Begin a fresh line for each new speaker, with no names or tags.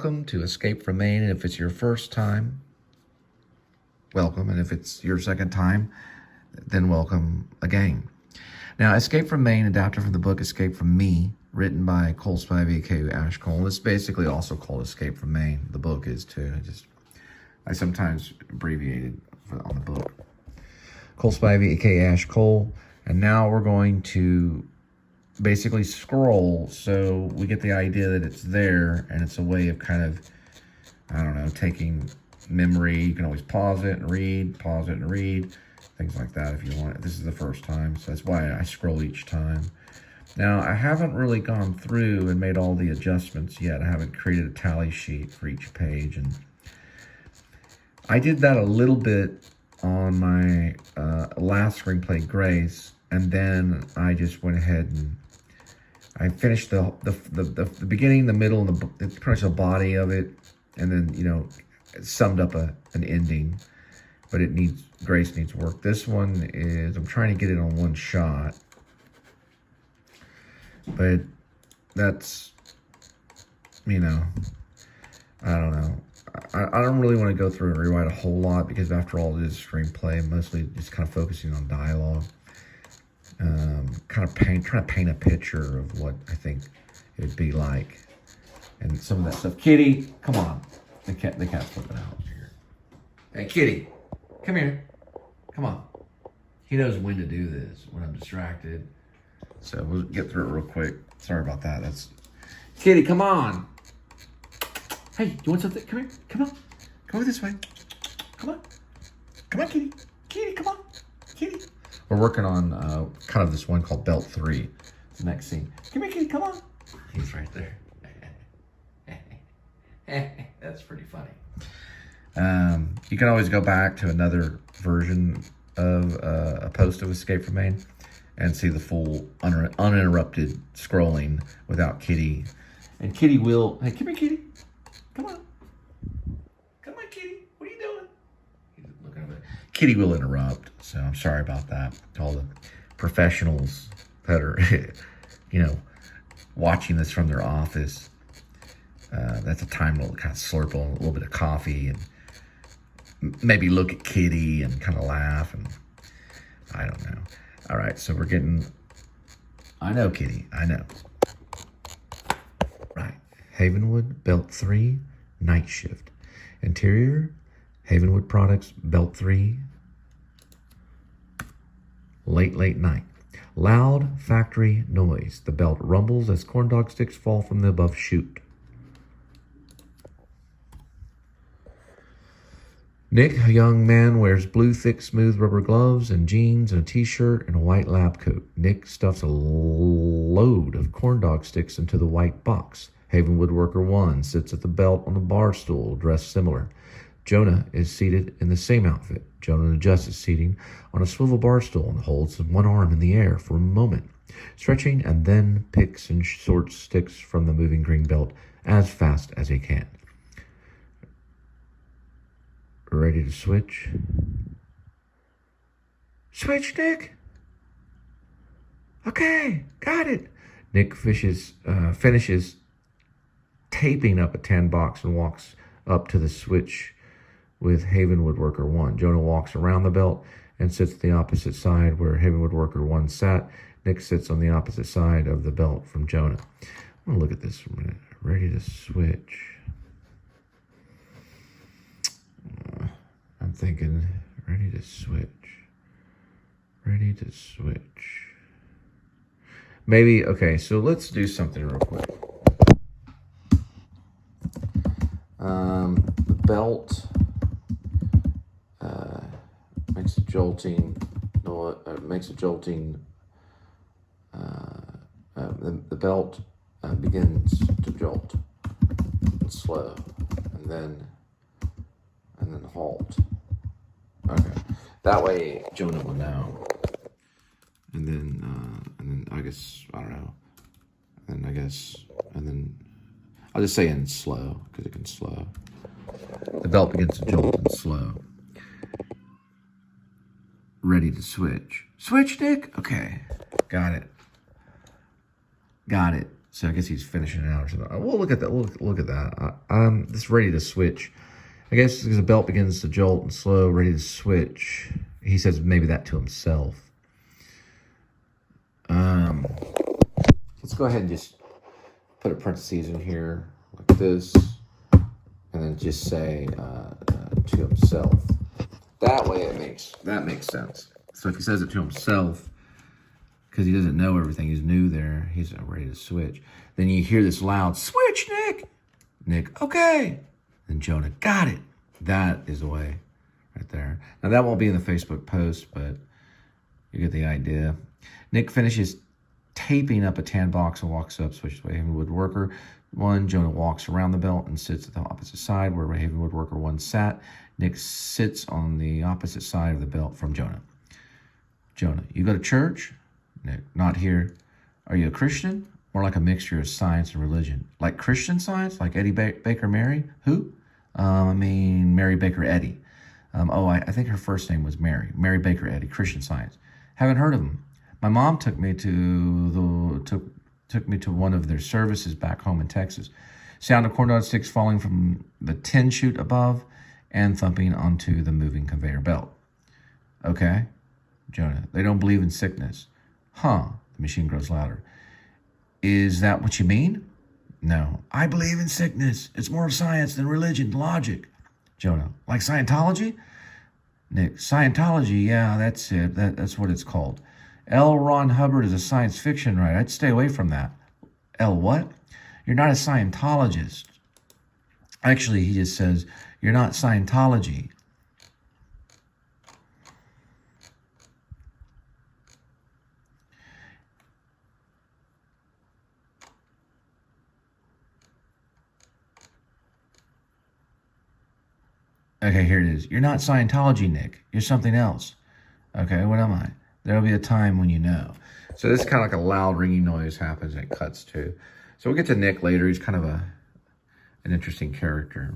Welcome to Escape from Maine. And if it's your first time, welcome. And if it's your second time, then welcome again. Now, Escape from Maine, adapted from the book Escape from Me, written by Cole Spivey, aka Ash Cole. It's basically also called Escape from Maine. The book is too. I sometimes abbreviated on the book. Cole Spivey, aka Ash Cole. And now we're going to basically scroll so we get the idea that it's there, and it's a way of kind of, I don't know, taking memory. You can always pause it and read, things like that if you want. This is the first time, so that's why I scroll each time. Now, I haven't really gone through and made all the adjustments yet. I haven't created a tally sheet for each page, and I did that a little bit on my last screenplay, Grace, and then I just went ahead and I finished the beginning, the middle, and pretty much the body of it, and then, you know, it summed up an ending. But Grace needs work. This one is, I'm trying to get it on one shot, but that's, you know, I don't know. I don't really want to go through and rewrite a whole lot, because after all, it is a screenplay, mostly just kind of focusing on dialogue. Trying to paint a picture of what I think it would be like, and some of that stuff. Kitty, come on. The cat's flipping out here. Hey, Kitty, come here. Come on. He knows when to do this, when I'm distracted. So we'll get through it real quick. Sorry about that. That's Kitty, come on. Hey, you want something? Come here. Come on. Come over this way. Come on. Come on, Kitty. Kitty, come on. Kitty. We're working on kind of this one called Belt 3. The next scene. Come here, Kitty. Come on. He's right there. That's pretty funny. You can always go back to another version of a post of Escape from Maine and see the full uninterrupted scrolling without Kitty. And Kitty will, hey, come here, Kitty. Come on. Come on, Kitty. What are you doing? He's looking over there. Kitty will interrupt, so I'm sorry about that. To all the professionals that are, you know, watching this from their office. That's a time to kind of slurp on a little bit of coffee and maybe look at Kitty and kind of laugh, and I don't know. All right, so we're getting, I know, Kitty, I know. Right, HAVENWOOD Belt 3, Night Shift. Interior, HAVENWOOD Products, Belt 3, late night. Loud factory noise. The belt rumbles as corn dog sticks fall from the above chute. Nick, a young man, wears blue, thick, smooth rubber gloves and jeans and a t-shirt and a white lab coat. Nick stuffs a load of corn dog sticks into the white box. HAVENWOOD Worker 1 sits at the belt on a bar stool, dressed similar. Jonah is seated in the same outfit. Jonah adjusts his seating on a swivel bar stool and holds one arm in the air for a moment, stretching, and then picks and sorts sticks from the moving green belt as fast as he can. Ready to switch? Switch, Nick. Okay, got it. Nick finishes taping up a tan box and walks up to the switch with HAVENWOOD Worker 1. Jonah walks around the belt and sits the opposite side where HAVENWOOD Worker 1 sat. Nick sits on the opposite side of the belt from Jonah. I'm going to look at this for a minute. Ready to switch. I'm thinking, ready to switch. Ready to switch. Maybe, okay, so let's do something real quick. The belt makes a jolting, the belt begins to jolt and slow, and then halt. Okay, that way Jonah will know. And then I guess, I don't know. And then I'll just say in slow, because it can slow. The belt begins to jolt and slow. Ready to switch. Switch, Nick? Okay, got it. So I guess he's finishing it out or something. We'll look at that. We'll look at that. It's ready to switch. I guess because the belt begins to jolt and slow, ready to switch. He says maybe that to himself. Let's go ahead and just put a parentheses in here like this, and then just say to himself. That way that makes sense. So if he says it to himself, because he doesn't know everything, he's new there, he's ready to switch. Then you hear this loud, switch, Nick! Nick, okay. Then Jonah, got it. That is the way, right there. Now that won't be in the Facebook post, but you get the idea. Nick finishes taping up a tan box and walks up, switches to Haven Woodworker 1. Jonah walks around the belt and sits at the opposite side where Haven Woodworker 1 sat. Nick sits on the opposite side of the belt from Jonah. Jonah, you go to church? Nick, not here. Are you a Christian? More like a mixture of science and religion. Like Christian Science? Like Eddie Baker Mary? Who? Mary Baker Eddy. I think her first name was Mary. Mary Baker Eddy, Christian Science. Haven't heard of him. My mom took me to one of their services back home in Texas. Sound of corn dog sticks falling from the tin chute above and thumping onto the moving conveyor belt. Okay. Jonah, they don't believe in sickness. Huh. The machine grows louder. Is that what you mean? No. I believe in sickness. It's more science than religion, logic. Jonah, like Scientology? Nick, Scientology, yeah, that's it. That's what it's called. L. Ron Hubbard is a science fiction writer. I'd stay away from that. L. what? You're not a Scientologist. Actually, he just says, you're not Scientology. Okay, here it is. You're not Scientology, Nick. You're something else. Okay, what am I? There'll be a time when you know. So this is kind of like a loud ringing noise happens and it cuts to. So we'll get to Nick later. He's kind of an interesting character.